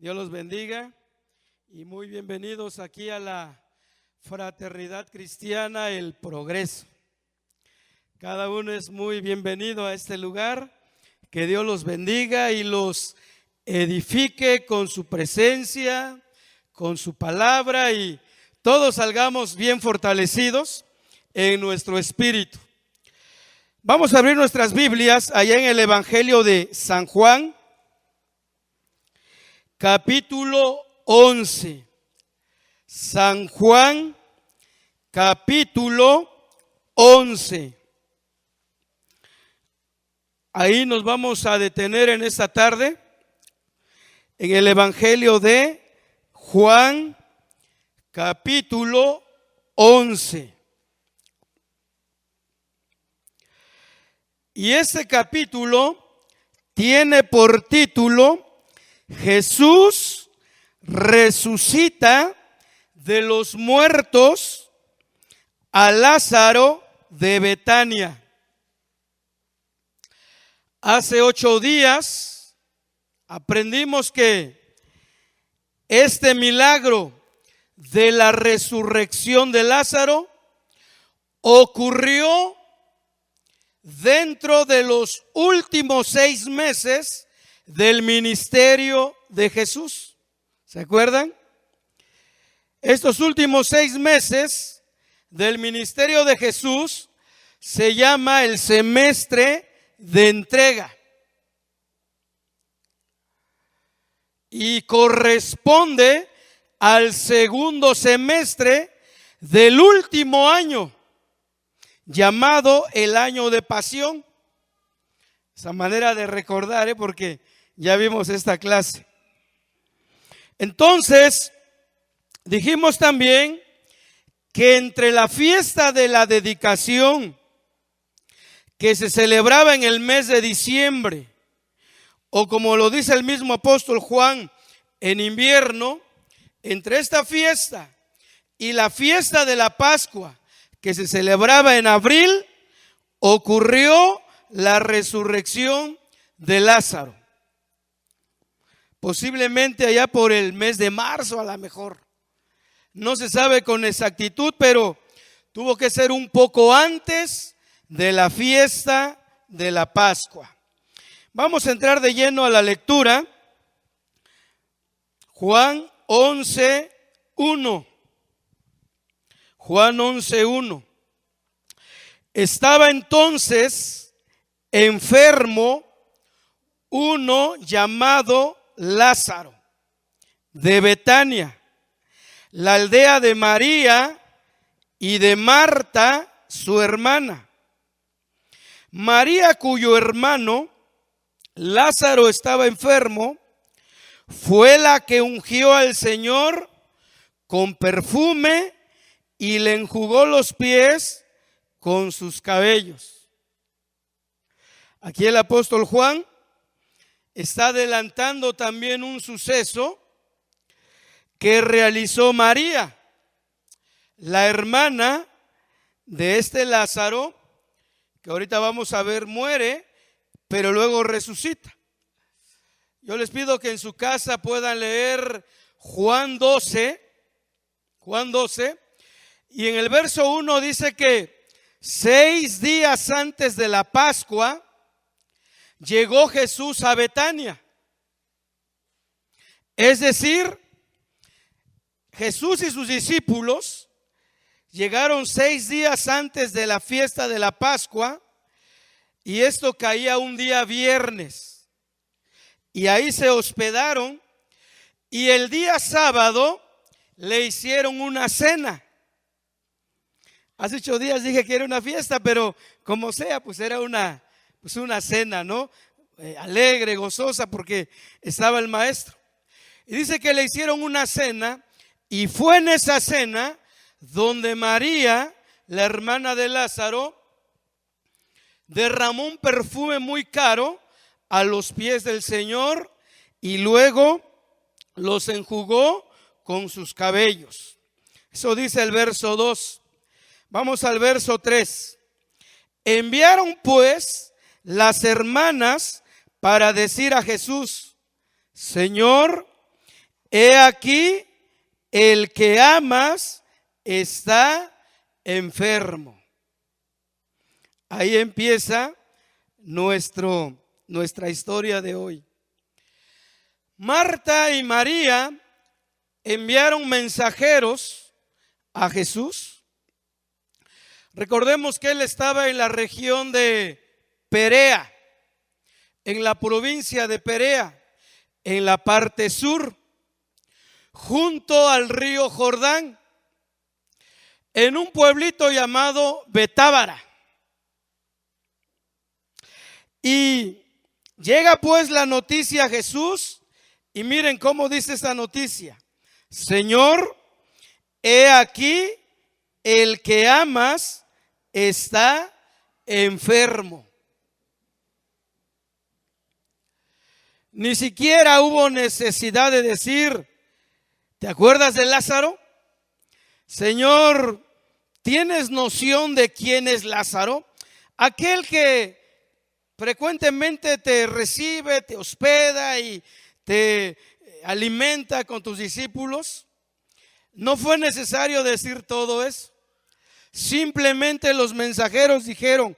Dios los bendiga y muy bienvenidos aquí a la Fraternidad Cristiana El Progreso. Cada uno es muy bienvenido a este lugar. Que Dios los bendiga y los edifique con su presencia, con su palabra, y todos salgamos bien fortalecidos en nuestro espíritu. Vamos a abrir nuestras Biblias allá en el Evangelio de San Juan, capítulo 11. San Juan, capítulo 11. Ahí nos vamos a detener en esta tarde, en el Evangelio de Juan, capítulo 11. Y este capítulo tiene por título: Jesús resucita de los muertos a Lázaro de Betania. Hace 8 días aprendimos que este milagro de la resurrección de Lázaro ocurrió dentro de los últimos 6 meses del ministerio de Jesús. ¿Se acuerdan? Estos últimos 6 meses del ministerio de Jesús se llama el semestre de entrega y corresponde al segundo semestre del último año, llamado el año de pasión. Esa manera de recordar, porque ya vimos esta clase. Entonces, dijimos también que entre la fiesta de la dedicación, que se celebraba en el mes de diciembre, o como lo dice el mismo apóstol Juan, en invierno, entre esta fiesta y la fiesta de la Pascua, que se celebraba en abril, ocurrió la resurrección de Lázaro. Posiblemente allá por el mes de marzo, a lo mejor. No se sabe con exactitud, pero tuvo que ser un poco antes de la fiesta de la Pascua. Vamos a entrar de lleno a la lectura. Juan 11:1. Juan 11:1. Estaba entonces enfermo uno llamado Lázaro, de Betania, la aldea de María y de Marta, su hermana. María, cuyo hermano Lázaro estaba enfermo, fue la que ungió al Señor con perfume y le enjugó los pies con sus cabellos. Aquí el apóstol Juan está adelantando también un suceso que realizó María, la hermana de este Lázaro, que ahorita vamos a ver, muere, pero luego resucita. Yo les pido que en su casa puedan leer Juan 12, y en el verso 1 dice que 6 días antes de la Pascua llegó Jesús a Betania. Es decir, Jesús y sus discípulos llegaron 6 días antes de la fiesta de la Pascua, y esto caía un día viernes, y ahí se hospedaron, y el día sábado le hicieron una cena. Hace 8 días dije que era una fiesta, pero como sea, pues era una cena, ¿no? Alegre, gozosa, porque estaba el maestro. Y dice que le hicieron una cena, y fue en esa cena donde María, la hermana de Lázaro, derramó un perfume muy caro a los pies del Señor y luego los enjugó con sus cabellos. Eso dice el verso 2. Vamos al verso 3. Enviaron pues las hermanas para decir a Jesús: Señor, he aquí, el que amas está enfermo. Ahí empieza nuestra historia de hoy. Marta y María enviaron mensajeros a Jesús. Recordemos que él estaba en la región de Perea, en la provincia de Perea, en la parte sur, junto al río Jordán, en un pueblito llamado Betábara. Y llega pues la noticia a Jesús, y miren cómo dice esta noticia: Señor, he aquí, el que amas está enfermo. Ni siquiera hubo necesidad de decir: ¿te acuerdas de Lázaro? Señor, ¿tienes noción de quién es Lázaro? Aquel que frecuentemente te recibe, te hospeda y te alimenta con tus discípulos. No fue necesario decir todo eso. Simplemente los mensajeros dijeron: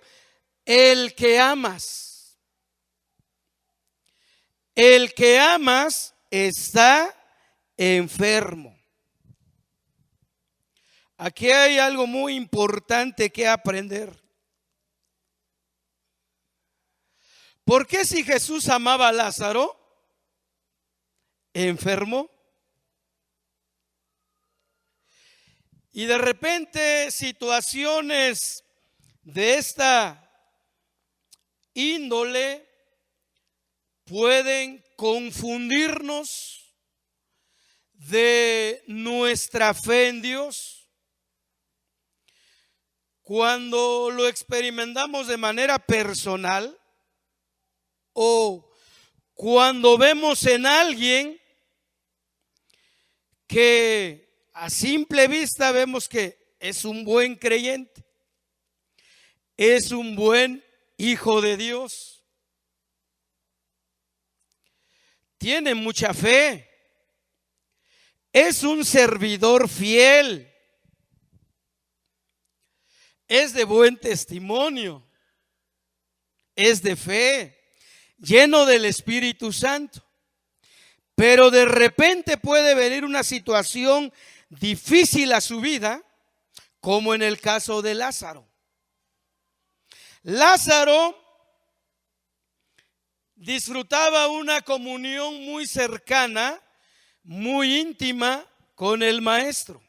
el que amas está enfermo. Aquí hay algo muy importante que aprender. ¿Por qué si Jesús amaba a Lázaro, enfermo? Y de repente situaciones de esta índole pueden confundirnos de nuestra fe en Dios. Cuando lo experimentamos de manera personal, o cuando vemos en alguien que a simple vista vemos que es un buen creyente, es un buen hijo de Dios, tiene mucha fe, es un servidor fiel, es de buen testimonio, es de fe, lleno del Espíritu Santo. Pero de repente puede venir una situación difícil a su vida, como en el caso de Lázaro. Lázaro disfrutaba una comunión muy cercana, muy íntima con el maestro.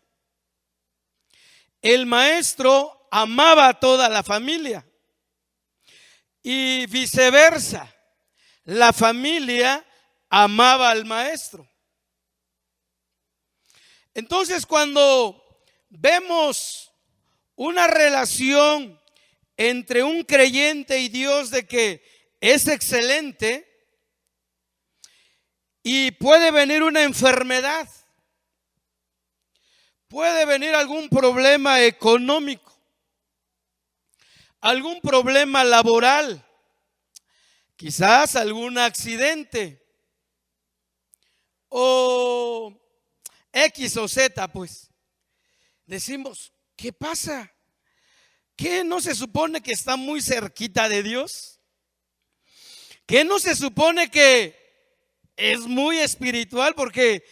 El maestro amaba a toda la familia y viceversa. La familia amaba al maestro. Entonces, cuando vemos una relación entre un creyente y Dios de que es excelente, y puede venir una enfermedad, puede venir algún problema económico, algún problema laboral, quizás algún accidente o X o Z, pues decimos: ¿qué pasa? ¿Qué no se supone que está muy cerquita de Dios? ¿Qué no se supone que es muy espiritual? Porque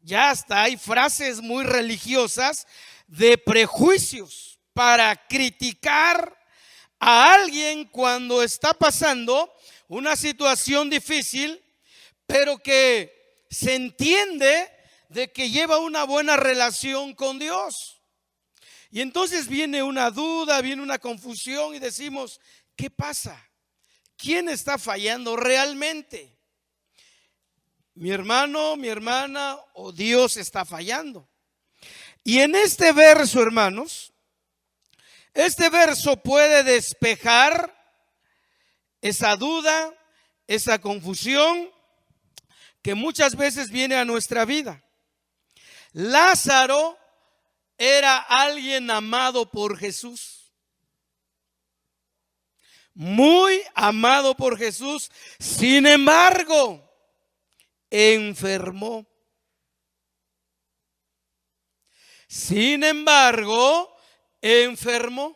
ya hasta hay frases muy religiosas de prejuicios para criticar a alguien cuando está pasando una situación difícil, pero que se entiende de que lleva una buena relación con Dios. Y entonces viene una duda, viene una confusión y decimos: ¿qué pasa? ¿Quién está fallando realmente? ¿Mi hermano, mi hermana, o Dios está fallando? Y en este verso, hermanos, este verso puede despejar esa duda, esa confusión que muchas veces viene a nuestra vida. Lázaro era alguien amado por Jesús, muy amado por Jesús. Sin embargo, enfermó. Sin embargo, enfermó.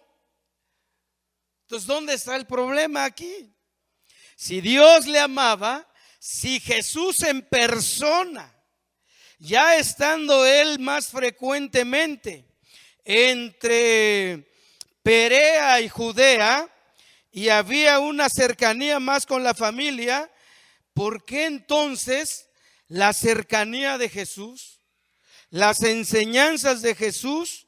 Entonces, ¿dónde está el problema aquí? Si Dios le amaba, si Jesús en persona, ya estando él más frecuentemente entre Perea y Judea, y había una cercanía más con la familia, ¿por qué entonces la cercanía de Jesús, las enseñanzas de Jesús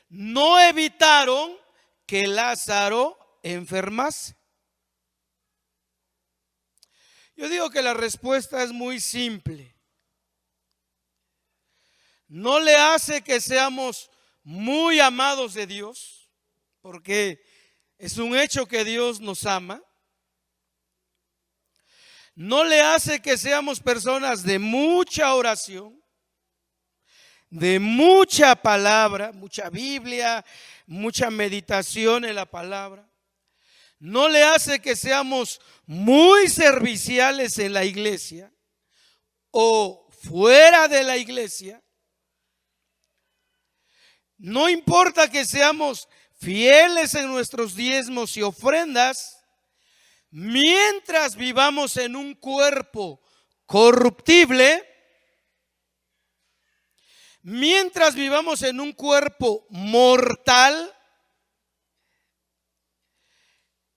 no evitaron que Lázaro enfermase? Yo digo que la respuesta es muy simple. No le hace que seamos muy amados de Dios, porque es un hecho que Dios nos ama. No le hace que seamos personas de mucha oración, de mucha palabra, mucha Biblia, mucha meditación en la palabra. No le hace que seamos muy serviciales en la iglesia o fuera de la iglesia. No importa que seamos fieles en nuestros diezmos y ofrendas, mientras vivamos en un cuerpo corruptible, mientras vivamos en un cuerpo mortal,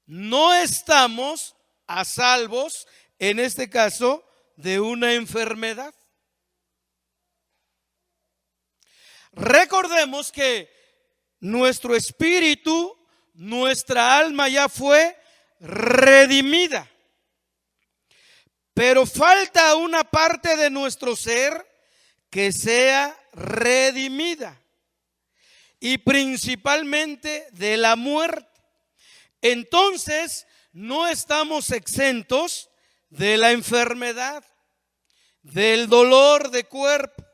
no estamos a salvos, en este caso, de una enfermedad. Recordemos que nuestro espíritu, nuestra alma ya fue redimida, pero falta una parte de nuestro ser que sea redimida, y principalmente de la muerte. Entonces no estamos exentos de la enfermedad, del dolor de cuerpo,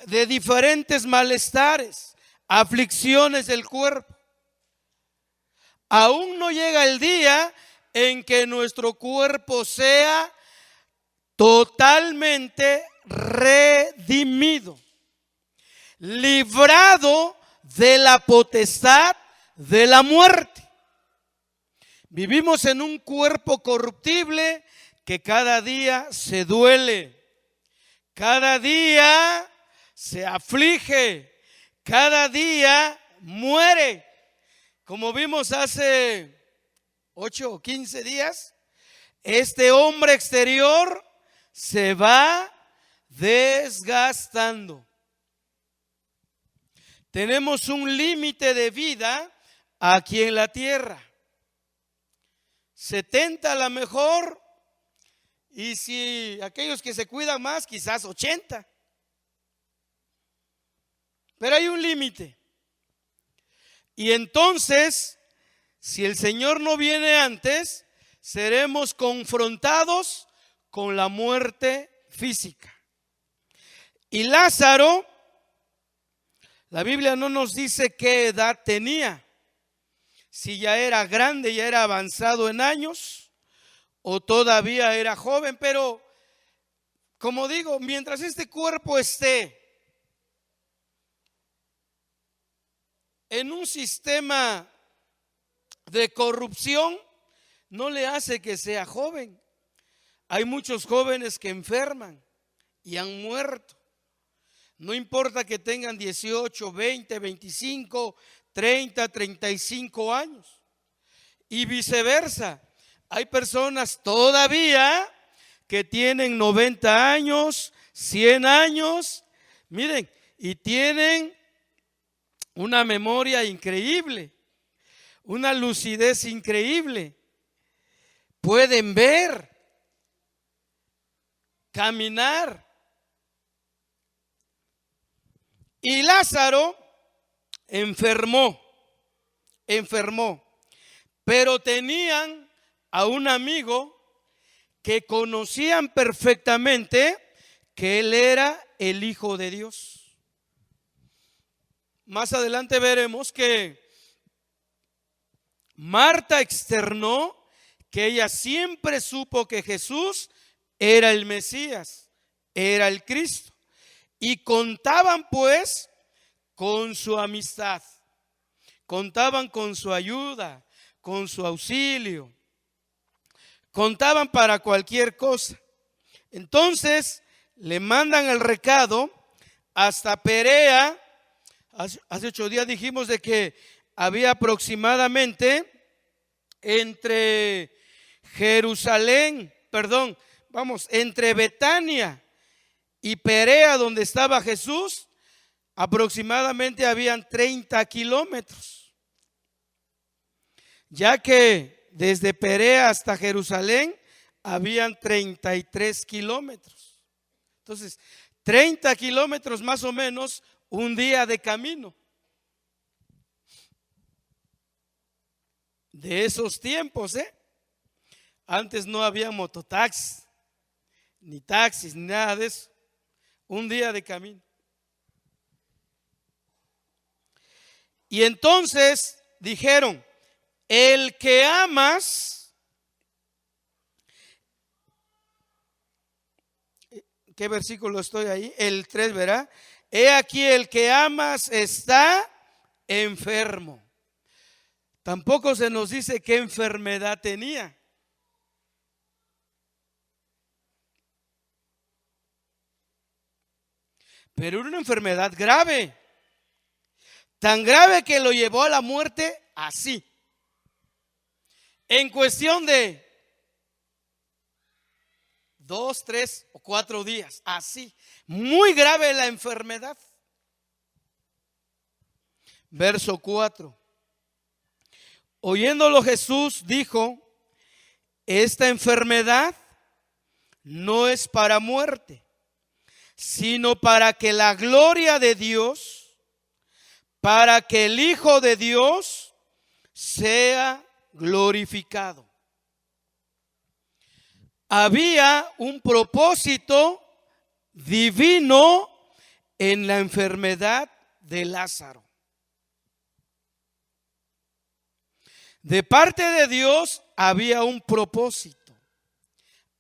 de diferentes malestares, aflicciones del cuerpo. Aún no llega el día en que nuestro cuerpo sea totalmente redimido, librado de la potestad de la muerte. Vivimos en un cuerpo corruptible que cada día se duele, cada día se aflige, cada día muere. Como vimos hace 8 o 15 días, este hombre exterior se va desgastando. Tenemos un límite de vida aquí en la tierra. 70 a lo mejor, y si aquellos que se cuidan más, quizás 80. Pero hay un límite. Y entonces, si el Señor no viene antes, seremos confrontados con la muerte física. Y Lázaro, la Biblia no nos dice qué edad tenía, si ya era grande, ya era avanzado en años, o todavía era joven, pero como digo, mientras este cuerpo esté en un sistema de corrupción, no le hace que sea joven. Hay muchos jóvenes que enferman y han muerto. No importa que tengan 18, 20, 25, 30, 35 años. Y viceversa. Hay personas todavía que tienen 90 años, 100 años, miren, y tienen una memoria increíble, una lucidez increíble. Pueden ver, caminar. Y Lázaro enfermó, pero tenían a un amigo que conocían perfectamente que él era el Hijo de Dios. Más adelante veremos que Marta externó que ella siempre supo que Jesús era el Mesías, era el Cristo. Y contaban pues con su amistad, contaban con su ayuda, con su auxilio, contaban para cualquier cosa. Entonces le mandan el recado hasta Perea. Hace 8 días dijimos de que había aproximadamente entre entre Betania y Perea, donde estaba Jesús, aproximadamente habían 30 kilómetros. Ya que desde Perea hasta Jerusalén habían 33 kilómetros. Entonces, 30 kilómetros más o menos, un día de camino. De esos tiempos, antes no había mototaxis, ni taxis, ni nada de eso. Un día de camino. Y entonces dijeron: el que amas, ¿qué versículo estoy ahí? El 3, ¿verdad? He aquí, el que amas está enfermo. Tampoco se nos dice qué enfermedad tenía. Pero era una enfermedad grave, tan grave que lo llevó a la muerte así, en cuestión de 2, 3 o 4 días, así, muy grave la enfermedad. Verso 4. Oyéndolo Jesús dijo: esta enfermedad no es para muerte, sino para que la gloria de Dios, para que el Hijo de Dios sea glorificado. Había un propósito divino en la enfermedad de Lázaro. De parte de Dios había un propósito,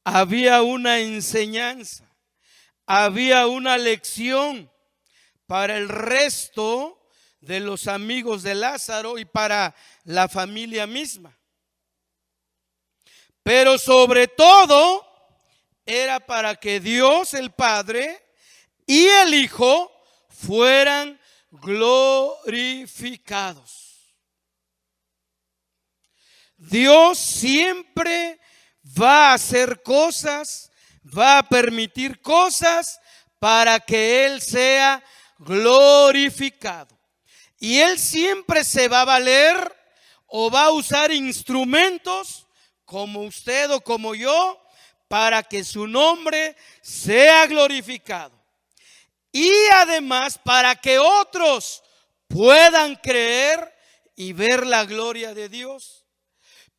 había una enseñanza, había una lección para el resto de los amigos de Lázaro y para la familia misma. Pero sobre todo era para que Dios el Padre y el Hijo fueran glorificados. Dios siempre va a hacer cosas, va a permitir cosas para que Él sea glorificado. Y Él siempre se va a valer o va a usar instrumentos como usted o como yo para que su nombre sea glorificado. Y además para que otros puedan creer y ver la gloria de Dios.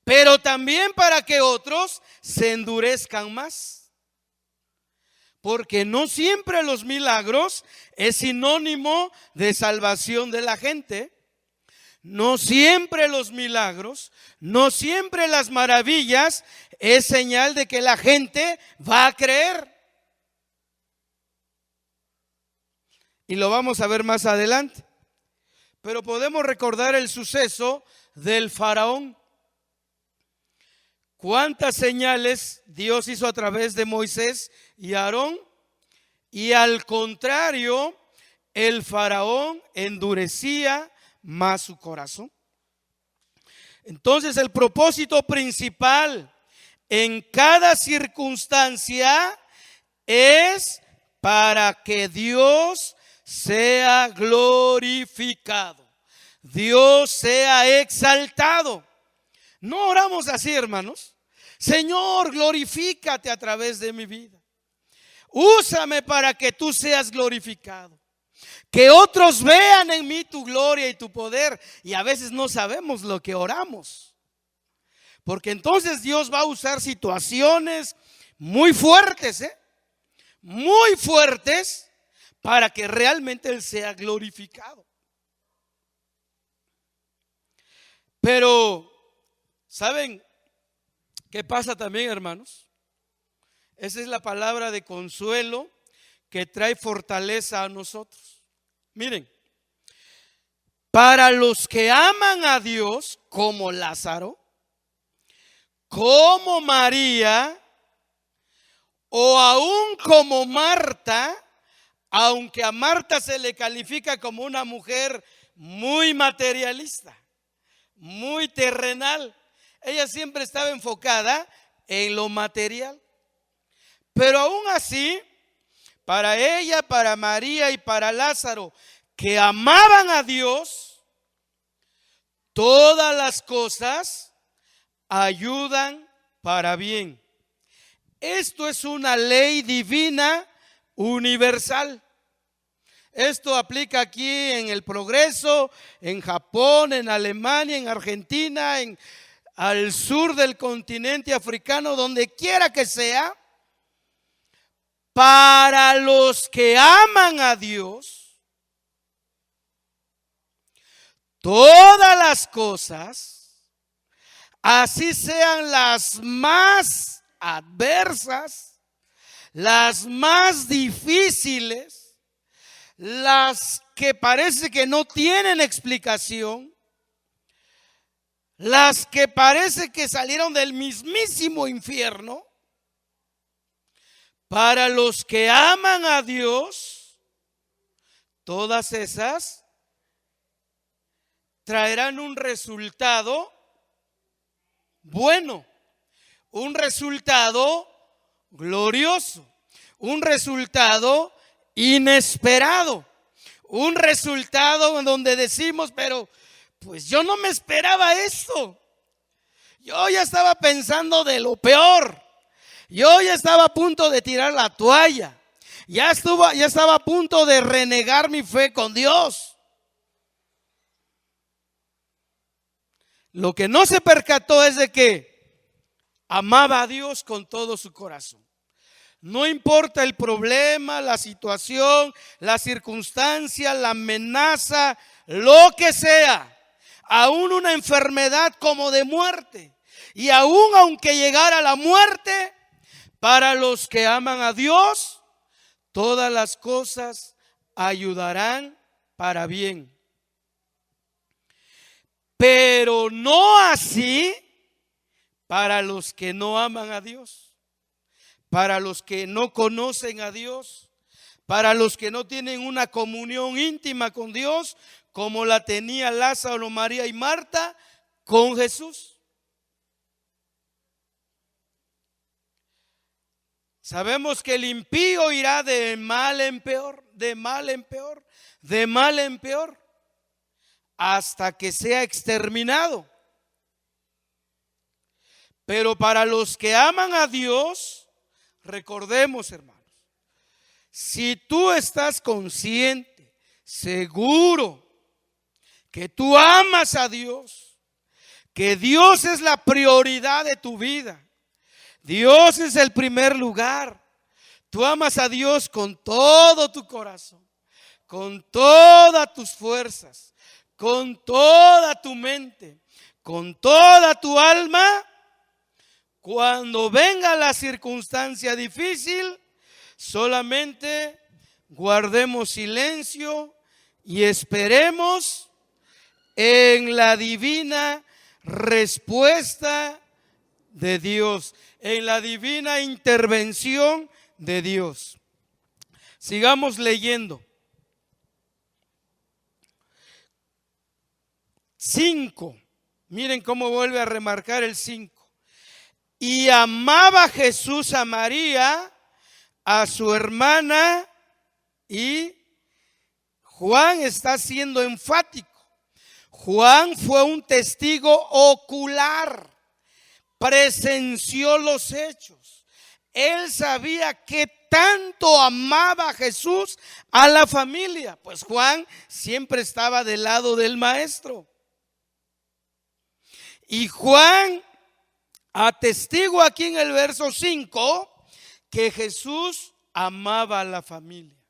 Pero también para que otros se endurezcan más. Porque no siempre los milagros es sinónimo de salvación de la gente. No siempre los milagros, no siempre las maravillas es señal de que la gente va a creer. Y lo vamos a ver más adelante. Pero podemos recordar el suceso del faraón. ¿Cuántas señales Dios hizo a través de Moisés y Aarón? Y al contrario, el faraón endurecía más su corazón. Entonces, el propósito principal en cada circunstancia es para que Dios sea glorificado, Dios sea exaltado. No oramos así, hermanos. Señor, glorifícate a través de mi vida. Úsame para que tú seas glorificado. Que otros vean en mí tu gloria y tu poder. Y a veces no sabemos lo que oramos. Porque entonces Dios va a usar situaciones muy fuertes, muy fuertes, para que realmente Él sea glorificado. Pero ¿saben qué pasa también, hermanos? Esa es la palabra de consuelo que trae fortaleza a nosotros. Miren, para los que aman a Dios, como Lázaro, como María, o aún como Marta, aunque a Marta se le califica como una mujer muy materialista, muy terrenal. Ella siempre estaba enfocada en lo material. Pero aún así, para ella, para María y para Lázaro, que amaban a Dios, todas las cosas ayudan para bien. Esto es una ley divina universal. Esto aplica aquí en el Progreso, en Japón, en Alemania, en Argentina, al sur del continente africano, donde quiera que sea. Para los que aman a Dios, todas las cosas, así sean las más adversas, las más difíciles, las que parece que no tienen explicación, las que parece que salieron del mismísimo infierno, para los que aman a Dios, todas esas traerán un resultado bueno, un resultado glorioso, un resultado inesperado, un resultado en donde decimos, pero pues yo no me esperaba esto. Yo ya estaba pensando de lo peor. Yo ya estaba a punto de tirar la toalla. Ya estaba a punto de renegar mi fe con Dios. Lo que no se percató es de que amaba a Dios con todo su corazón. No importa el problema, la situación, la circunstancia, la amenaza, lo que sea, aún una enfermedad como de muerte. Y aún aunque llegara la muerte, para los que aman a Dios, todas las cosas ayudarán para bien. Pero no así para los que no aman a Dios, para los que no conocen a Dios, para los que no tienen una comunión íntima con Dios, como la tenía Lázaro, María y Marta con Jesús. Sabemos que el impío irá de mal en peor, de mal en peor, de mal en peor, hasta que sea exterminado. Pero para los que aman a Dios, recordemos, hermanos, si tú estás consciente, seguro, que tú amas a Dios, que Dios es la prioridad de tu vida, Dios es el primer lugar. Tú amas a Dios con todo tu corazón, con todas tus fuerzas, con toda tu mente, con toda tu alma. Cuando venga la circunstancia difícil, solamente guardemos silencio y esperemos en la divina respuesta de Dios, en la divina intervención de Dios. Sigamos leyendo. 5. Miren cómo vuelve a remarcar el 5. Y amaba Jesús a María, a su hermana, y Juan está siendo enfático. Juan fue un testigo ocular. Presenció los hechos. Él sabía que tanto amaba a Jesús a la familia. Pues Juan siempre estaba del lado del maestro. Y Juan atestigua aquí en el verso 5 que Jesús amaba a la familia.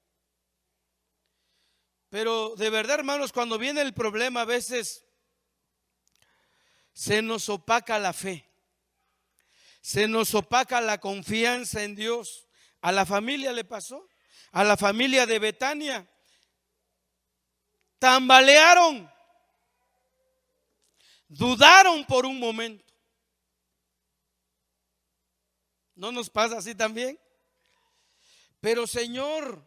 Pero de verdad, hermanos, cuando viene el problema, a veces se nos opaca la fe. Se nos opaca la confianza en Dios. A la familia le pasó. A la familia de Betania. Tambalearon. dudaron por un momento. ¿No nos pasa así también? Pero Señor,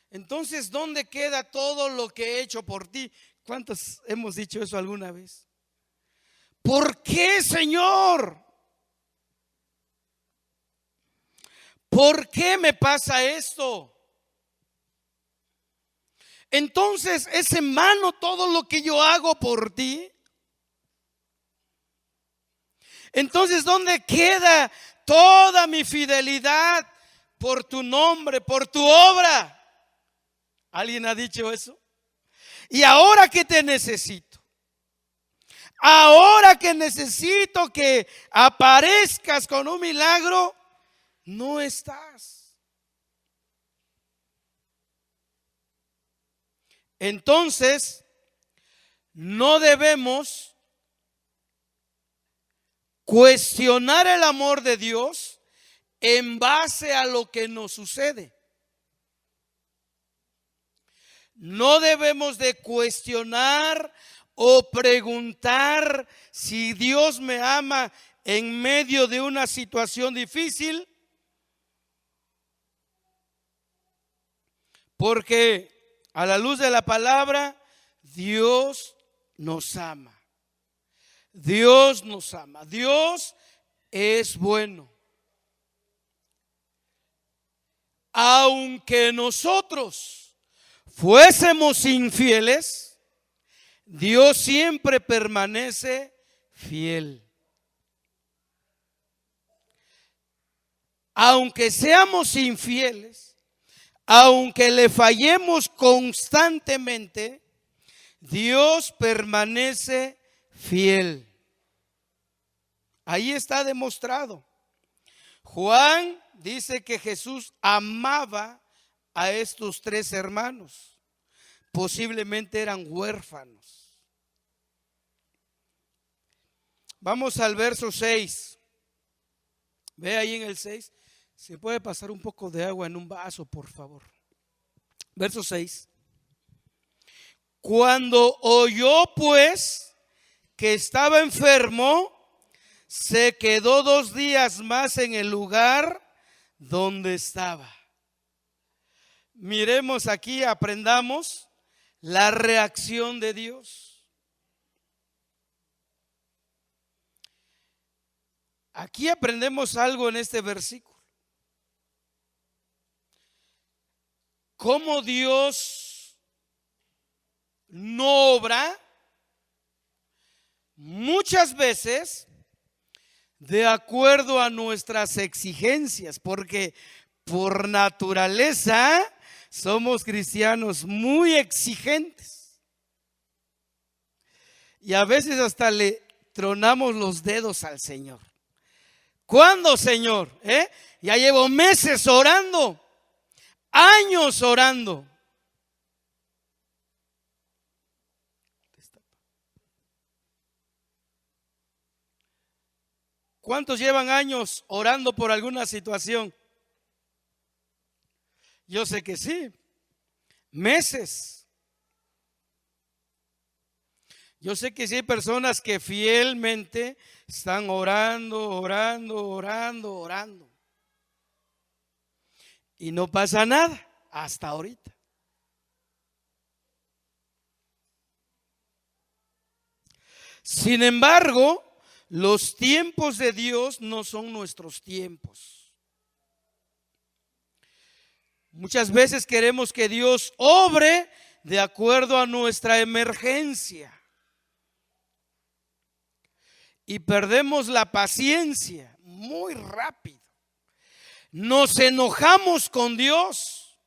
entonces ¿dónde queda todo lo que he hecho por ti? ¿Cuántos hemos dicho eso alguna vez? ¿Por qué, Señor? ¿Por qué me pasa esto? Entonces, ¿es en vano todo lo que yo hago por ti? Entonces, ¿dónde queda toda mi fidelidad por tu nombre, por tu obra? ¿Alguien ha dicho eso? Y ahora que te necesito, ahora que necesito que aparezcas con un milagro, no estás. Entonces, no debemos cuestionar el amor de Dios en base a lo que nos sucede. No debemos de cuestionar o preguntar si Dios me ama en medio de una situación difícil, porque a la luz de la palabra, Dios nos ama. Dios nos ama. Dios es bueno. Aunque nosotros fuésemos infieles, Dios siempre permanece fiel. Aunque seamos infieles, aunque le fallemos constantemente, Dios permanece fiel. Ahí está demostrado. Juan dice que Jesús amaba a estos 3 hermanos. Posiblemente eran huérfanos. Vamos al verso 6. Ve ahí en el 6. ¿Se puede pasar un poco de agua en un vaso, por favor? Verso 6. Cuando oyó pues que estaba enfermo, se quedó 2 días más en el lugar donde estaba. Miremos aquí, aprendamos la reacción de Dios. Aquí aprendemos algo en este versículo. Cómo Dios no obra muchas veces de acuerdo a nuestras exigencias, porque por naturaleza somos cristianos muy exigentes y a veces hasta le tronamos los dedos al Señor. ¿Cuándo, Señor? Ya llevo meses orando, años orando. ¿Cuántos llevan años orando por alguna situación? Yo sé que sí, meses. Yo sé que sí hay personas que fielmente están orando, orando, orando, orando. Y no pasa nada hasta ahorita. Sin embargo, los tiempos de Dios no son nuestros tiempos. Muchas veces queremos que Dios obre de acuerdo a nuestra emergencia y perdemos la paciencia muy rápido. Nos enojamos con Dios,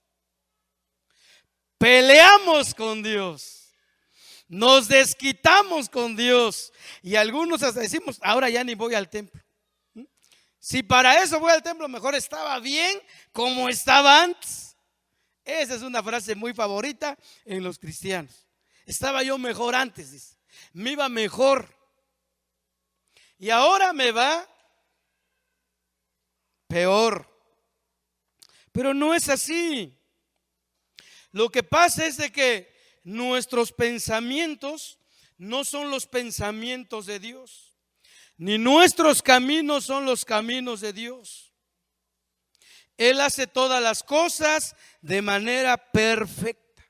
peleamos con Dios, nos desquitamos con Dios y algunos hasta decimos, ahora ya ni voy al templo. Si para eso voy al templo, mejor estaba bien como estaba antes. Esa es una frase muy favorita en los cristianos. Estaba yo mejor antes, dice. Me iba mejor. Y ahora me va peor. Pero no es así. Lo que pasa es de que nuestros pensamientos no son los pensamientos de Dios, ni nuestros caminos son los caminos de Dios. Él hace todas las cosas de manera perfecta.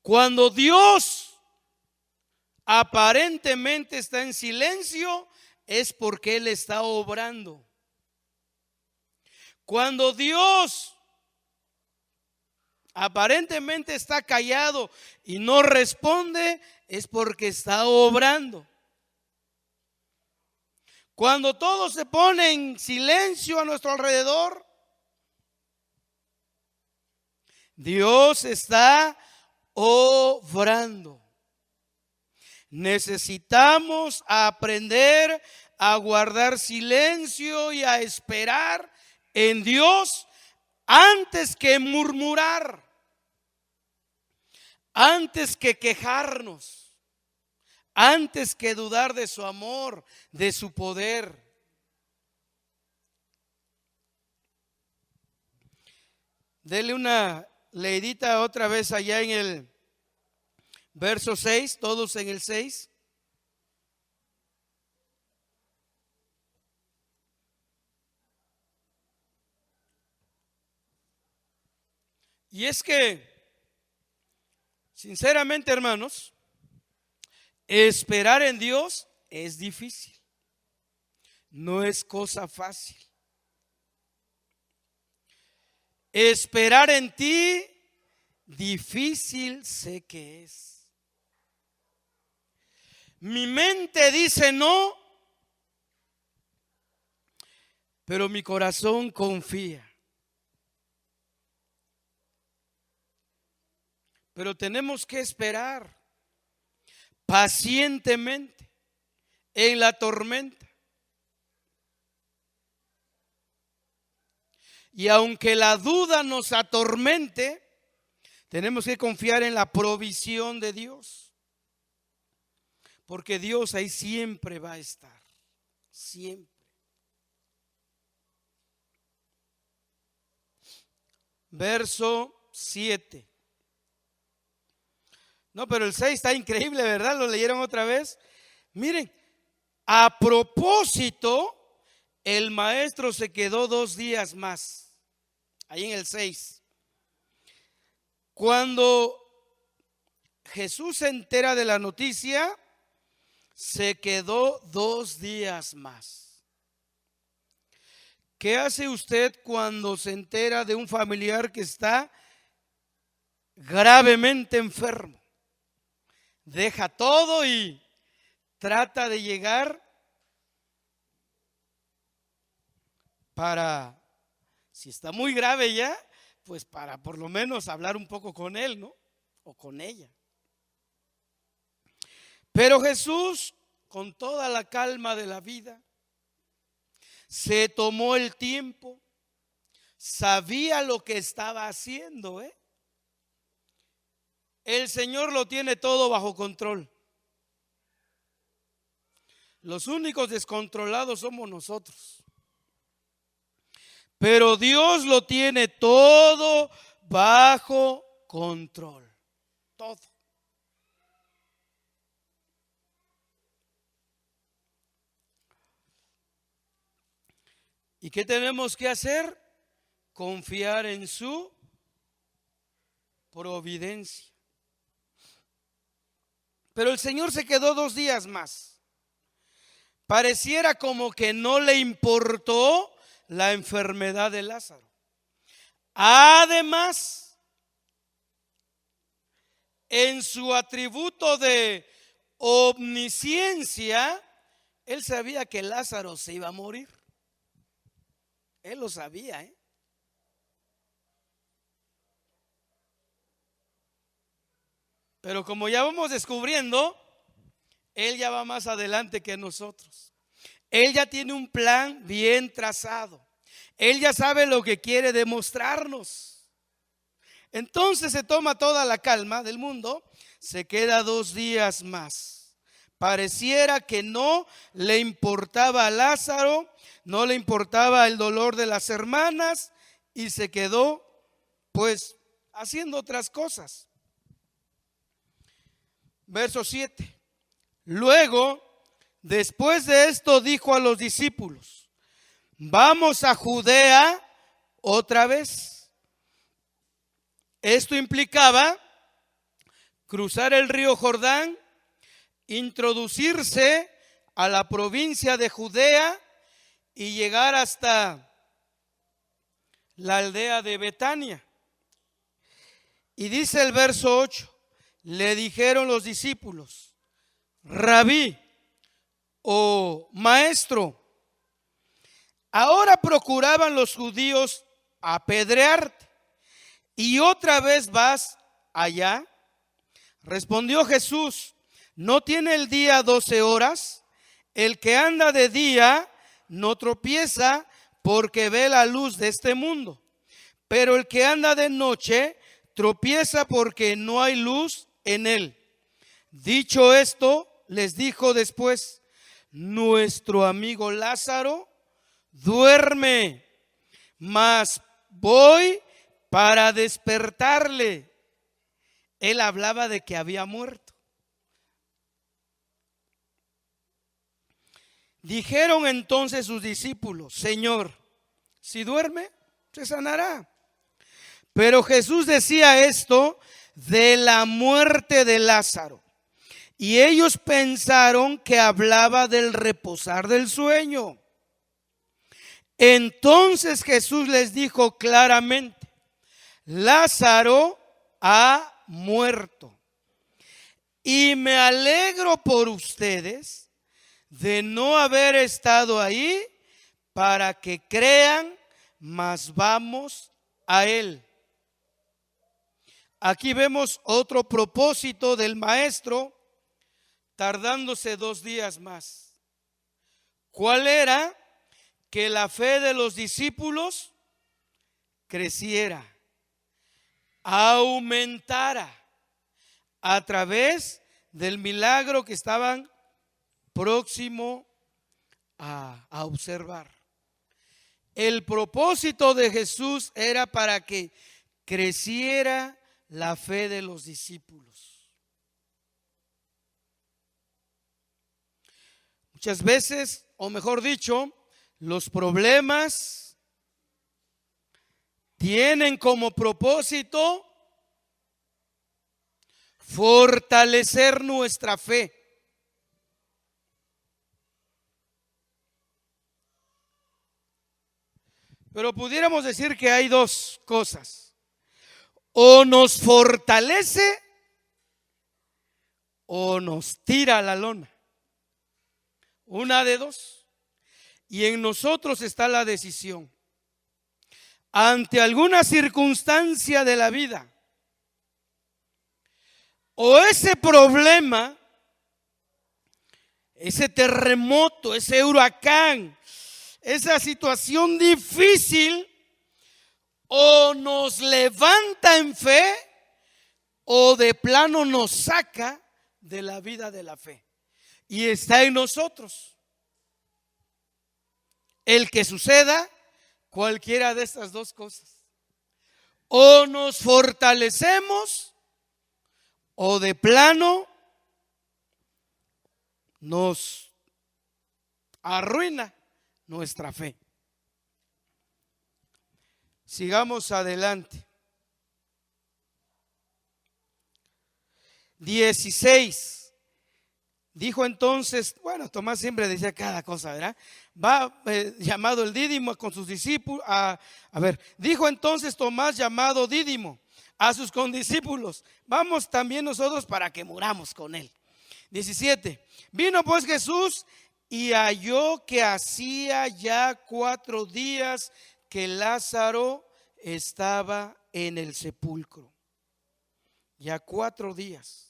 Cuando Dios aparentemente está en silencio, es porque Él está obrando. Cuando Dios aparentemente está callado y no responde, es porque está obrando. Cuando todo se pone en silencio a nuestro alrededor, Dios está obrando. Necesitamos aprender a guardar silencio y a esperar en Dios antes que murmurar, antes que quejarnos, antes que dudar de su amor, de su poder. Dele una leidita otra vez allá en el verso 6, todos en el 6. Y es que, sinceramente, hermanos, esperar en Dios es difícil. No es cosa fácil. Esperar en ti, difícil sé que es. Mi mente dice no, pero mi corazón confía. Pero tenemos que esperar pacientemente en la tormenta. Y aunque la duda nos atormente, tenemos que confiar en la provisión de Dios. Porque Dios ahí siempre va a estar. Siempre. Verso 7. No, pero el 6 está increíble, ¿verdad? ¿Lo leyeron otra vez? Miren, a propósito, el maestro se quedó 2 días más. Ahí en el 6. Cuando Jesús se entera de la noticia, se quedó 2 días más. ¿Qué hace usted cuando se entera de un familiar que está gravemente enfermo? Deja todo y trata de llegar para, si está muy grave ya, pues para por lo menos hablar un poco con él, ¿no? O con ella. Pero Jesús, con toda la calma de la vida, se tomó el tiempo, sabía lo que estaba haciendo, El Señor lo tiene todo bajo control. Los únicos descontrolados somos nosotros. Pero Dios lo tiene todo bajo control. Todo. ¿Y qué tenemos que hacer? Confiar en su providencia. Pero el Señor se quedó 2 días más. Pareciera como que no le importó la enfermedad de Lázaro. Además, en su atributo de omnisciencia, él sabía que Lázaro se iba a morir. Él lo sabía, Pero como ya vamos descubriendo, él ya va más adelante que nosotros. Él ya tiene un plan bien trazado. Él ya sabe lo que quiere demostrarnos. Entonces se toma toda la calma del mundo, se queda 2 días más. Pareciera que no le importaba a Lázaro, no le importaba el dolor de las hermanas y se quedó pues haciendo otras cosas. Verso 7. Luego, después de esto, dijo a los discípulos: vamos a Judea otra vez. Esto implicaba cruzar el río Jordán, introducirse a la provincia de Judea y llegar hasta la aldea de Betania. Y dice el verso 8, le dijeron los discípulos: Rabí, o maestro, ahora procuraban los judíos apedrearte, y otra vez vas allá. Respondió Jesús: ¿no tiene el día 12 horas? El que anda de día no tropieza porque ve la luz de este mundo, pero el que anda de noche tropieza porque no hay luz en él. Dicho esto, les dijo después: nuestro amigo Lázaro duerme, mas voy para despertarle. Él hablaba de que había muerto. Dijeron entonces sus discípulos: Señor, si duerme, se sanará. Pero Jesús decía esto de la muerte de Lázaro, y ellos pensaron que hablaba del reposar del sueño. Entonces Jesús les dijo claramente: Lázaro ha muerto, y me alegro por ustedes de no haber estado ahí para que crean, mas vamos a él. Aquí vemos otro propósito del maestro tardándose 2 días más. ¿Cuál era? Que la fe de los discípulos creciera, aumentara a través del milagro que estaban próximo a observar. El propósito de Jesús era para que creciera la fe de los discípulos. Muchas veces, o mejor dicho, los problemas tienen como propósito fortalecer nuestra fe. Pero pudiéramos decir que hay 2 cosas: o nos fortalece o nos tira a la lona. Una de 2. Y en nosotros está la decisión. Ante alguna circunstancia de la vida, o ese problema, ese terremoto, ese huracán, esa situación difícil, o nos levanta en fe, o de plano nos saca de la vida de la fe. Y está en nosotros el que suceda cualquiera de estas 2 cosas. O nos fortalecemos, o de plano nos arruina nuestra fe. Sigamos adelante. 16. Dijo entonces, bueno, Tomás siempre decía cada cosa, ¿verdad? Va llamado el Dídimo con sus discípulos. Dijo entonces Tomás, llamado Dídimo, a sus condiscípulos: vamos también nosotros para que muramos con él. 17. Vino pues Jesús y halló que hacía ya 4 días que Lázaro estaba en el sepulcro. Ya 4 días.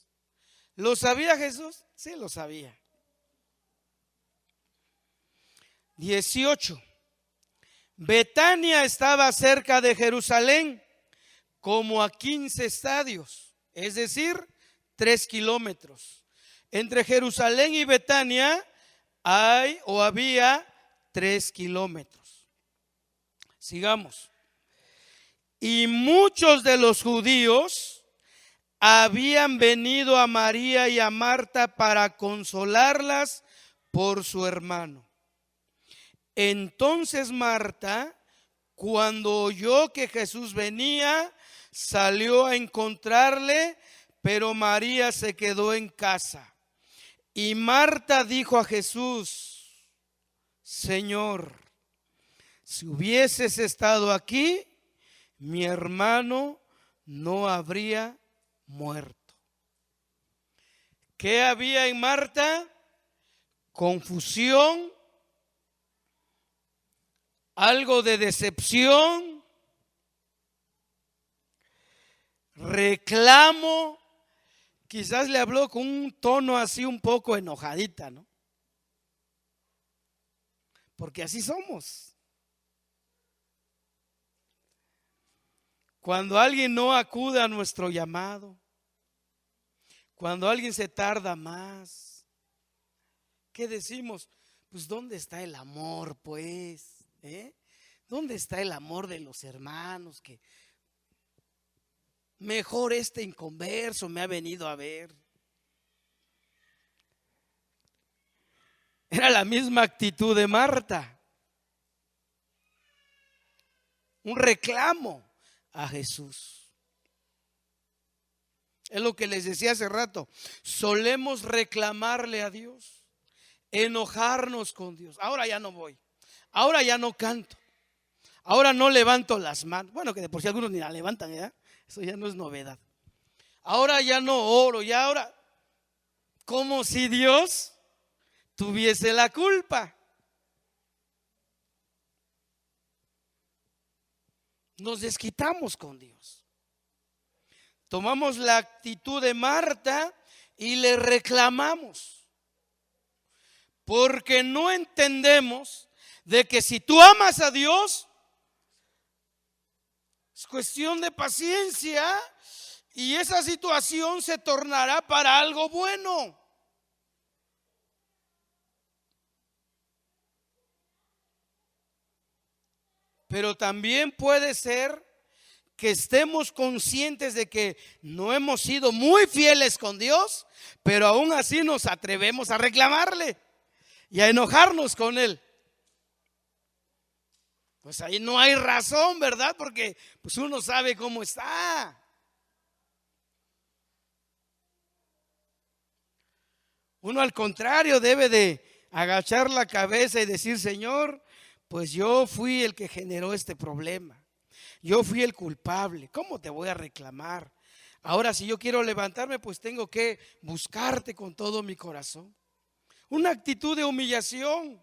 ¿Lo sabía Jesús? Sí, lo sabía. 18. Betania estaba cerca de Jerusalén, como a 15 estadios, es decir, 3 kilómetros. Entre Jerusalén y Betania había 3 kilómetros. Sigamos. Y muchos de los judíos habían venido a María y a Marta para consolarlas por su hermano. Entonces Marta, cuando oyó que Jesús venía, salió a encontrarle, pero María se quedó en casa. Y Marta dijo a Jesús: Señor, si hubieses estado aquí, mi hermano no habría muerto. ¿Qué había en Marta? Confusión, algo de decepción, reclamo. Quizás le habló con un tono así un poco enojadita, ¿no? Porque así somos. Cuando alguien no acude a nuestro llamado, cuando alguien se tarda más, ¿qué decimos? Pues ¿dónde está el amor, pues? ¿Dónde está el amor de los hermanos? Que mejor este inconverso me ha venido a ver. Era la misma actitud de Marta. Un reclamo a Jesús. Es lo que les decía hace rato. Solemos reclamarle a Dios, enojarnos con Dios. Ahora ya no voy, ahora ya no canto, ahora no levanto las manos. Bueno, que de por sí algunos ni la levantan, ¿verdad? Eso ya no es novedad. Ahora ya no oro, ya ahora, como si Dios tuviese la culpa. Nos desquitamos con Dios. Tomamos la actitud de Marta y le reclamamos. Porque no entendemos de que si tú amas a Dios, es cuestión de paciencia y esa situación se tornará para algo bueno. Pero también puede ser que estemos conscientes de que no hemos sido muy fieles con Dios, pero aún así nos atrevemos a reclamarle y a enojarnos con Él. Pues ahí no hay razón, ¿verdad? Porque pues uno sabe cómo está. Uno al contrario debe de agachar la cabeza y decir: Señor, pues yo fui el que generó este problema. Yo fui el culpable. ¿Cómo te voy a reclamar? Ahora, si yo quiero levantarme, pues tengo que buscarte con todo mi corazón. Una actitud de humillación,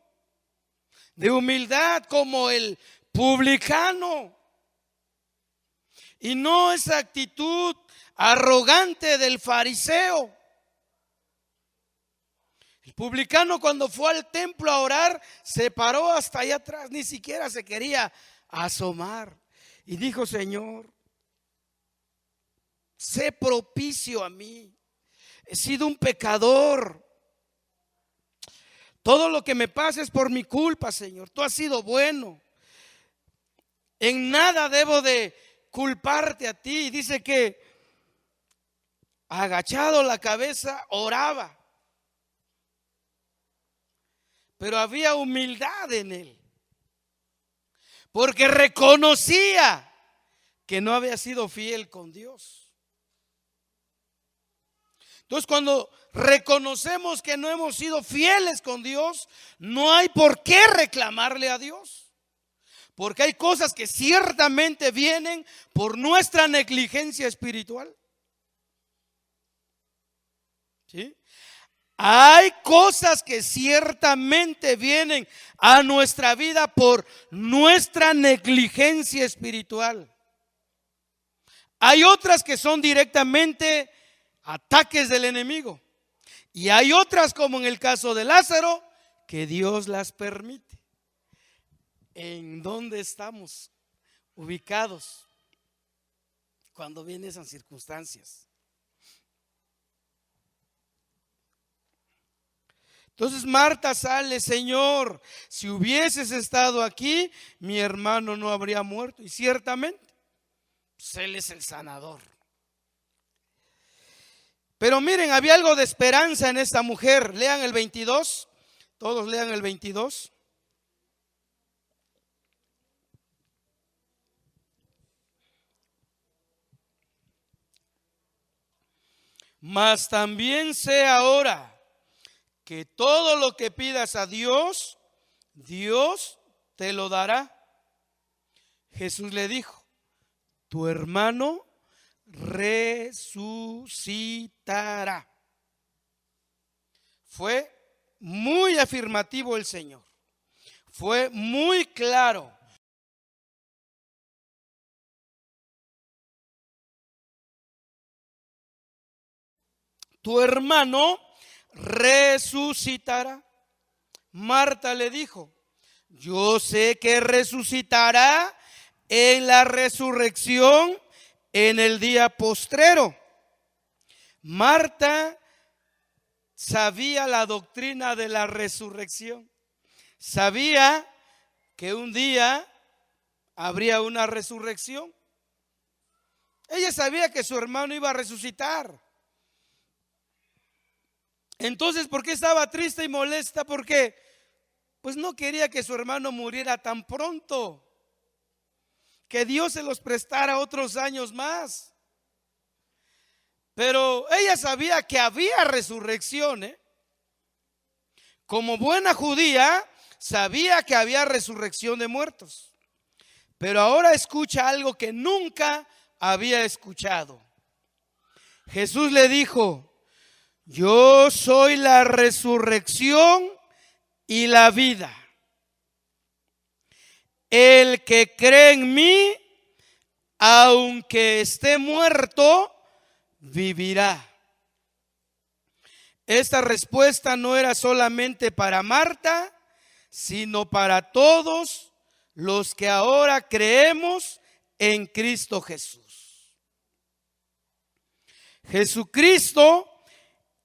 de humildad, como el publicano. Y no esa actitud arrogante del fariseo. El publicano, cuando fue al templo a orar, se paró hasta allá atrás, ni siquiera se quería asomar. Y dijo: Señor, sé propicio a mí. He sido un pecador. Todo lo que me pasa es por mi culpa, Señor. Tú has sido bueno. En nada debo de culparte a ti. Y dice que agachado la cabeza oraba. Pero había humildad en él. Porque reconocía que no había sido fiel con Dios. Entonces, cuando reconocemos que no hemos sido fieles con Dios, no hay por qué reclamarle a Dios. Porque hay cosas que ciertamente vienen por nuestra negligencia espiritual. ¿Sí? Hay cosas que ciertamente vienen a nuestra vida por nuestra negligencia espiritual. Hay otras que son directamente ataques del enemigo. Y hay otras, como en el caso de Lázaro, que Dios las permite. ¿En dónde estamos ubicados cuando vienen esas circunstancias? Entonces Marta sale: Señor, si hubieses estado aquí, mi hermano no habría muerto. Y ciertamente, pues Él es el sanador. Pero miren, había algo de esperanza en esta mujer. Lean el 22. Todos lean el 22. Mas también sé ahora que todo lo que pidas a Dios, Dios te lo dará. Jesús le dijo: tu hermano resucitará. Fue muy afirmativo el Señor. Fue muy claro. Tu hermano resucitará. Marta le dijo: yo sé que resucitará en la resurrección en el día postrero. Marta sabía la doctrina de la resurrección. Sabía que un día habría una resurrección. Ella sabía que su hermano iba a resucitar. Entonces, ¿por qué estaba triste y molesta? Porque pues no quería que su hermano muriera tan pronto, que Dios se los prestara otros años más. Pero ella sabía que había resurrección, Como buena judía, sabía que había resurrección de muertos. Pero ahora escucha algo que nunca había escuchado. Jesús le dijo: yo soy la resurrección y la vida. El que cree en mí, aunque esté muerto, vivirá. Esta respuesta no era solamente para Marta, sino para todos los que ahora creemos en Cristo Jesús. Jesucristo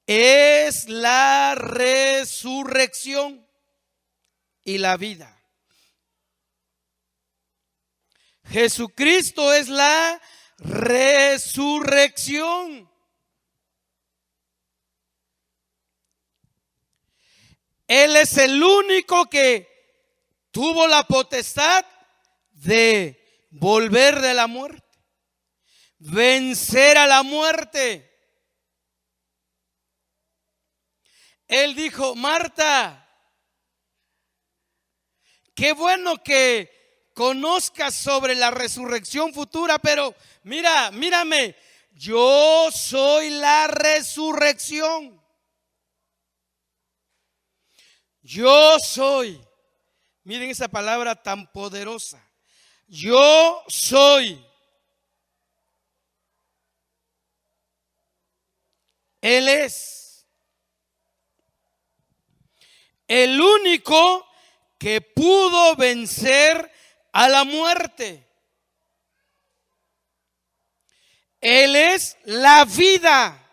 es la resurrección y la vida. Jesucristo es la resurrección. Él es el único que tuvo la potestad de volver de la muerte, vencer a la muerte. Él dijo: Marta, qué bueno que conozcas sobre la resurrección futura, pero mírame, yo soy la resurrección. Yo soy. Miren esa palabra tan poderosa. Yo soy. Él es el único que pudo vencer a la muerte. Él es la vida.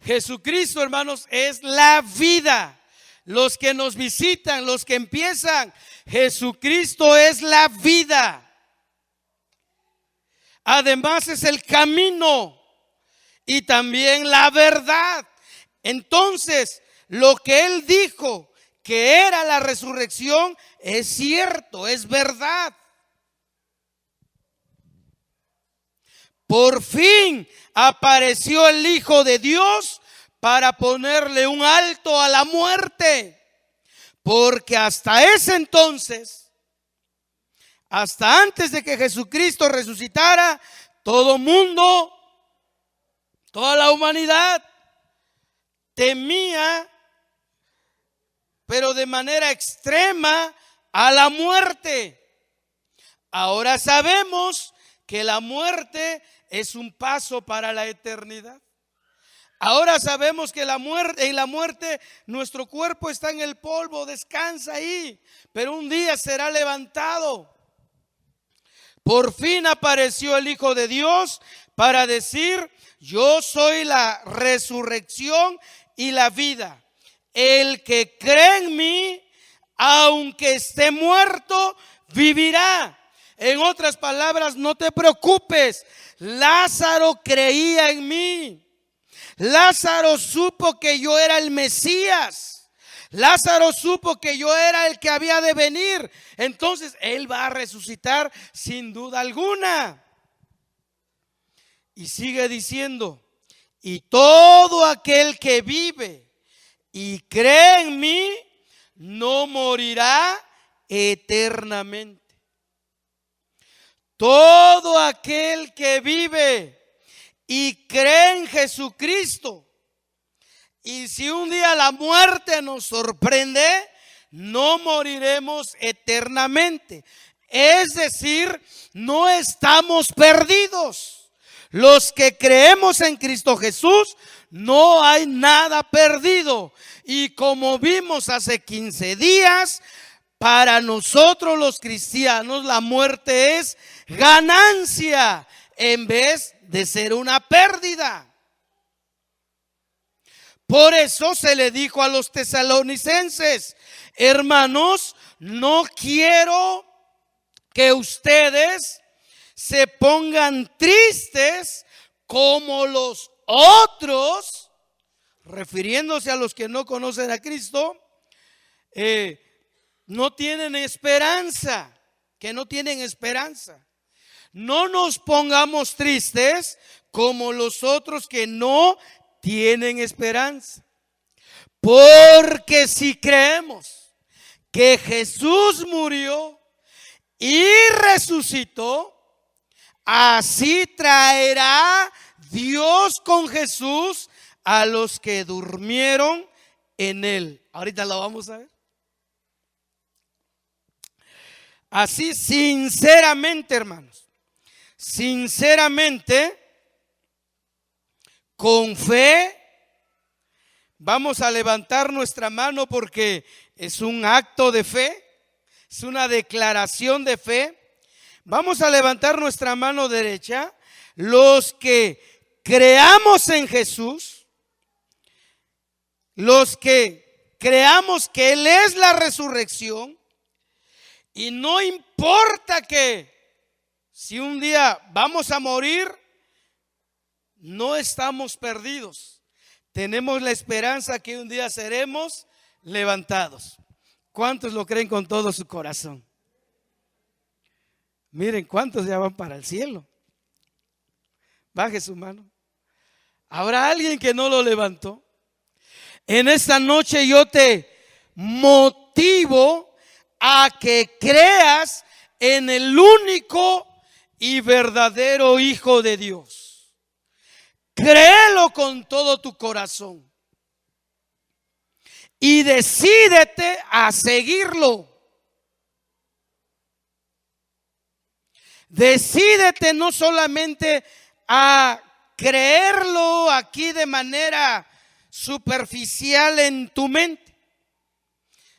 Jesucristo, hermanos, es la vida. Los que nos visitan, los que empiezan, Jesucristo es la vida. Además es el camino y también la verdad. Entonces, lo que Él dijo que era la resurrección es cierto, es verdad. Por fin apareció el Hijo de Dios para ponerle un alto a la muerte. Porque hasta ese entonces, hasta antes de que Jesucristo resucitara, todo mundo, toda la humanidad temía, pero de manera extrema, a la muerte. Ahora sabemos que la muerte es un paso para la eternidad. Ahora sabemos que en la muerte nuestro cuerpo está en el polvo, descansa ahí, pero un día será levantado. Por fin apareció el Hijo de Dios para decir: yo soy la resurrección y la vida. El que cree en mí, aunque esté muerto, vivirá. En otras palabras, no te preocupes. Lázaro creía en mí. Lázaro supo que yo era el Mesías. Lázaro supo que yo era el que había de venir. Entonces él va a resucitar sin duda alguna. Y sigue diciendo, y todo aquel que vive y cree en mí no morirá eternamente. Todo aquel que vive y cree en Jesucristo, y si un día la muerte nos sorprende, no moriremos eternamente. Es decir, no estamos perdidos. Los que creemos en Cristo Jesús, no hay nada perdido. Y como vimos hace 15 días, para nosotros los cristianos la muerte es ganancia en vez de ser una pérdida. Por eso se le dijo a los tesalonicenses: hermanos, no quiero que ustedes se pongan tristes como los otros, refiriéndose a los que no conocen a Cristo, no tienen esperanza, que no tienen esperanza. No nos pongamos tristes como los otros que no tienen esperanza. Porque si creemos que Jesús murió y resucitó, así traerá Dios con Jesús a los que durmieron en él. Ahorita lo vamos a ver. Así, sinceramente, hermanos, sinceramente, con fe, vamos a levantar nuestra mano porque es un acto de fe, es una declaración de fe. Vamos a levantar nuestra mano derecha, los que creamos en Jesús, los que creamos que Él es la resurrección, y no importa que si un día vamos a morir, no estamos perdidos. Tenemos la esperanza que un día seremos levantados. ¿Cuántos lo creen con todo su corazón? Miren cuántos ya van para el cielo. Baje su mano. ¿Habrá alguien que no lo levantó? En esta noche yo te motivo a que creas en el único y verdadero Hijo de Dios. Créelo con todo tu corazón y decídete a seguirlo. Decídete no solamente a creerlo aquí de manera superficial en tu mente,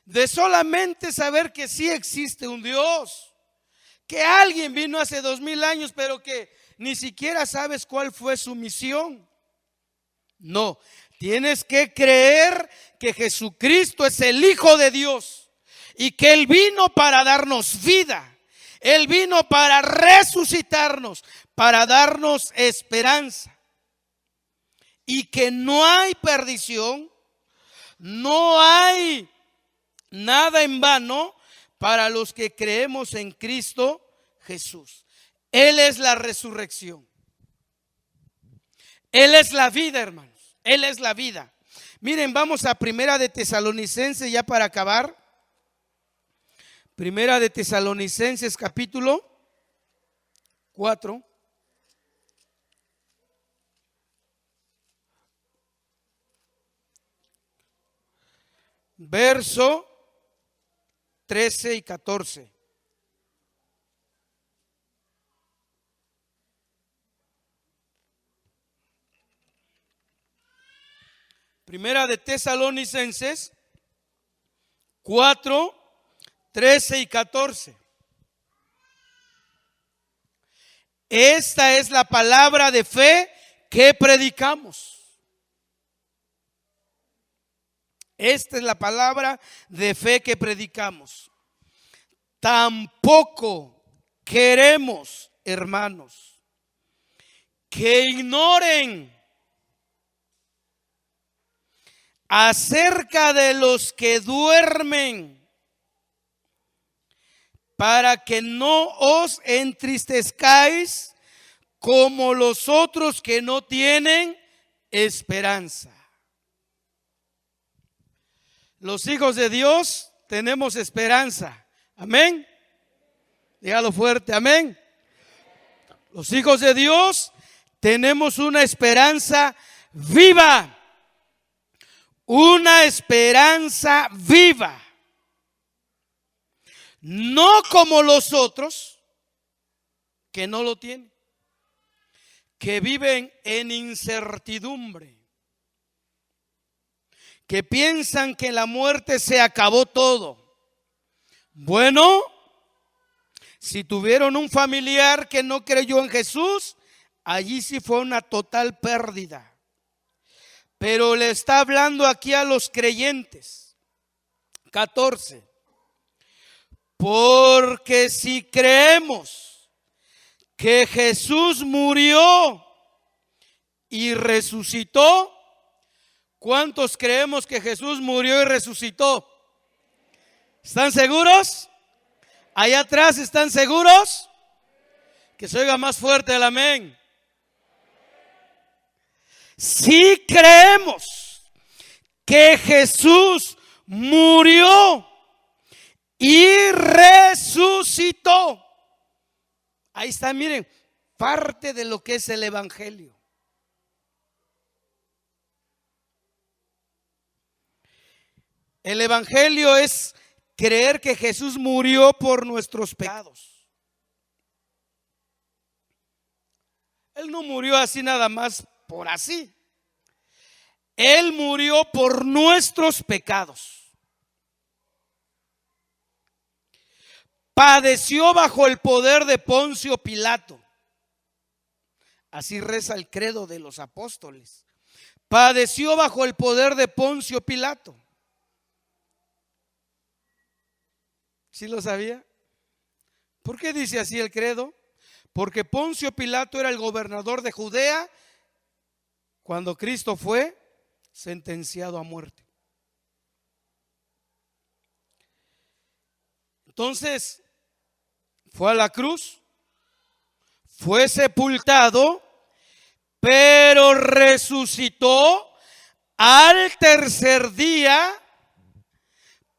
de solamente saber que sí existe un Dios, que alguien vino hace 2000 años, pero que ni siquiera sabes cuál fue su misión. No, tienes que creer que Jesucristo es el Hijo de Dios y que Él vino para darnos vida. Él vino para resucitarnos, para darnos esperanza. Y que no hay perdición, no hay nada en vano para los que creemos en Cristo Jesús. Él es la resurrección. Él es la vida, hermanos. Él es la vida. Miren, vamos a Primera de Tesalonicenses ya para acabar. Primera de Tesalonicenses capítulo 4. Verso 13 y 14. Primera de Tesalonicenses 4, 13 y 14. Esta es la palabra de fe que predicamos. Esta es la palabra de fe que predicamos. Tampoco queremos, hermanos, que ignoren acerca de los que duermen, para que no os entristezcáis como los otros que no tienen esperanza. Los hijos de Dios tenemos esperanza. Amén. Dígalo fuerte, amén. Los hijos de Dios tenemos una esperanza viva. Una esperanza viva. No como los otros que no lo tienen, que viven en incertidumbre, que piensan que la muerte se acabó todo. Bueno, si tuvieron un familiar que no creyó en Jesús, allí sí fue una total pérdida. Pero le está hablando aquí a los creyentes. 14. Porque si creemos que Jesús murió y resucitó, ¿cuántos creemos que Jesús murió y resucitó? ¿Están seguros? Allá atrás, ¿están seguros? Que se oiga más fuerte el amén. Si creemos que Jesús murió y resucitó. Ahí está, miren, parte de lo que es el evangelio. El evangelio es creer que Jesús murió por nuestros pecados. Él no murió así nada más por así. Él murió por nuestros pecados. Padeció bajo el poder de Poncio Pilato. Así reza el credo de los apóstoles. Padeció bajo el poder de Poncio Pilato. ¿Sí lo sabía? ¿Por qué dice así el credo? Porque Poncio Pilato era el gobernador de Judea cuando Cristo fue sentenciado a muerte. Entonces, fue a la cruz, fue sepultado, pero resucitó al tercer día,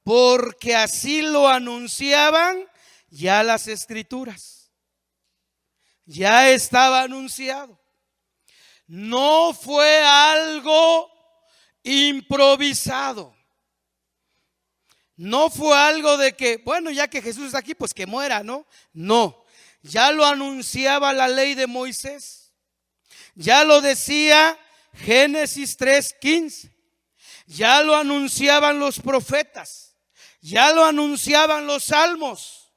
porque así lo anunciaban ya las escrituras. Ya estaba anunciado. No fue algo improvisado. No fue algo de que, bueno, ya que Jesús está aquí, pues que muera, ¿no? No, ya lo anunciaba la ley de Moisés. Ya lo decía Génesis 3:15. Ya lo anunciaban los profetas. Ya lo anunciaban los salmos.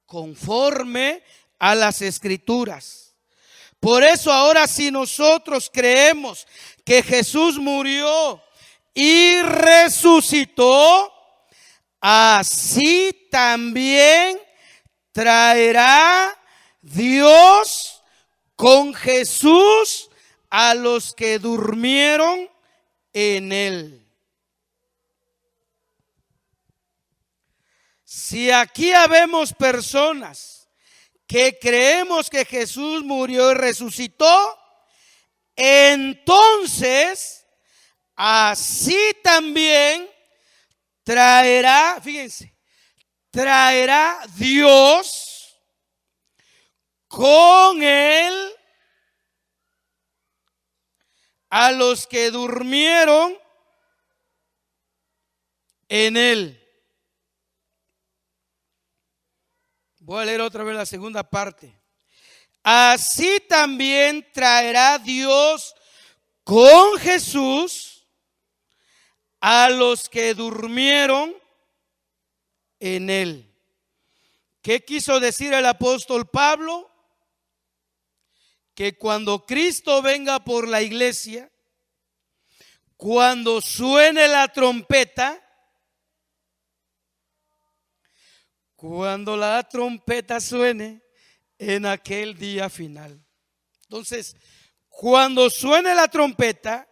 Conforme a las escrituras. Por eso ahora, si nosotros creemos que Jesús murió y resucitó, así también traerá Dios con Jesús a los que durmieron en él. Si aquí habemos personas que creemos que Jesús murió y resucitó, entonces así también traerá, fíjense, traerá Dios con él a los que durmieron en él. Voy a leer otra vez la segunda parte. Así también traerá Dios con Jesús a los que durmieron en él. ¿Qué quiso decir el apóstol Pablo? Que cuando Cristo venga por la iglesia, cuando suene la trompeta, cuando la trompeta suene en aquel día final. Entonces, cuando suene la trompeta,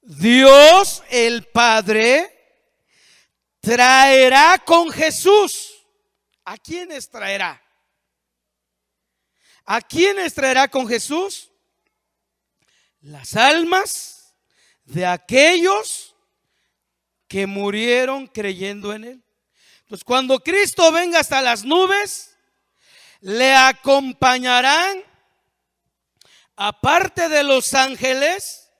Dios el Padre traerá con Jesús. ¿A quiénes traerá? ¿A quiénes traerá con Jesús? Las almas de aquellos que murieron creyendo en Él. Entonces, cuando Cristo venga hasta las nubes, le acompañarán, aparte de los ángeles,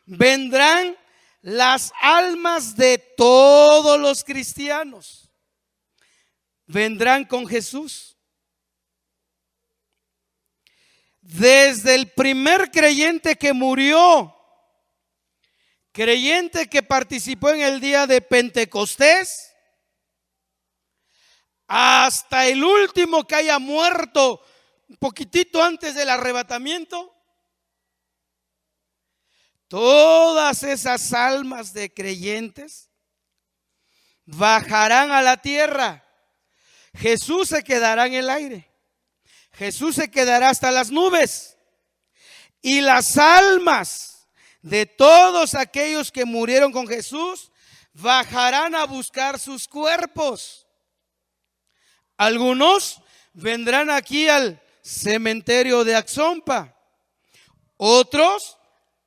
vendrán las almas de todos los cristianos. Vendrán con Jesús. Desde el primer creyente que murió, creyente que participó en el día de Pentecostés, hasta el último que haya muerto un poquitito antes del arrebatamiento, todas esas almas de creyentes bajarán a la tierra. Jesús se quedará en el aire. Jesús se quedará hasta las nubes. Y las almas de todos aquellos que murieron con Jesús bajarán a buscar sus cuerpos. Algunos vendrán aquí al cementerio de Axompa. Otros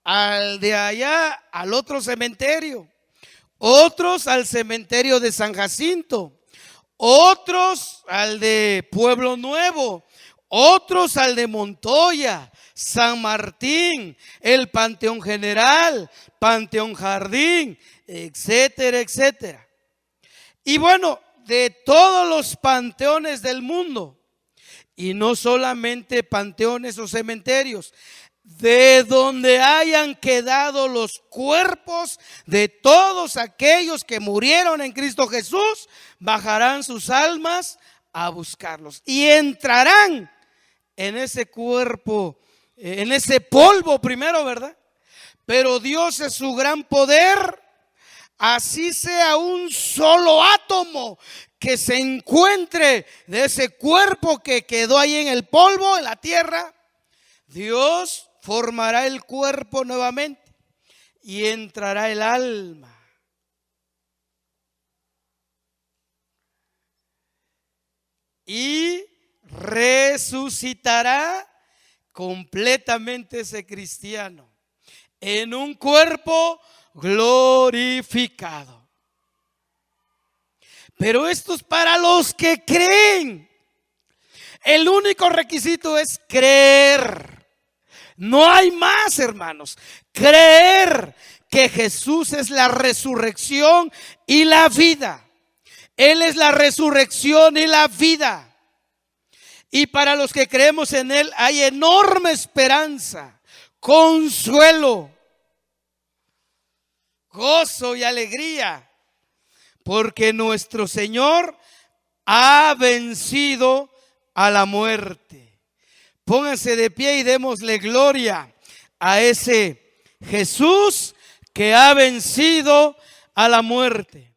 al de allá, al otro cementerio. Otros al cementerio de San Jacinto. Otros al de Pueblo Nuevo. Otros al de Montoya, San Martín, el Panteón General, Panteón Jardín, etcétera, etcétera. Y bueno, de todos los panteones del mundo, y no solamente panteones o cementerios, de donde hayan quedado los cuerpos de todos aquellos que murieron en Cristo Jesús, bajarán sus almas a buscarlos y entrarán en ese cuerpo, en ese polvo primero, ¿verdad? Pero Dios es su gran poder. Así sea un solo átomo que se encuentre de ese cuerpo que quedó ahí en el polvo, en la tierra, Dios formará el cuerpo nuevamente y entrará el alma. Y resucitará completamente ese cristiano en un cuerpo glorificado. Pero esto es para los que creen. El único requisito es creer. No hay más, hermanos. Creer que Jesús es la resurrección y la vida. Él es la resurrección y la vida. Y para los que creemos en Él hay enorme esperanza, consuelo, gozo y alegría, porque nuestro Señor ha vencido a la muerte. Pónganse de pie y démosle gloria a ese Jesús que ha vencido a la muerte.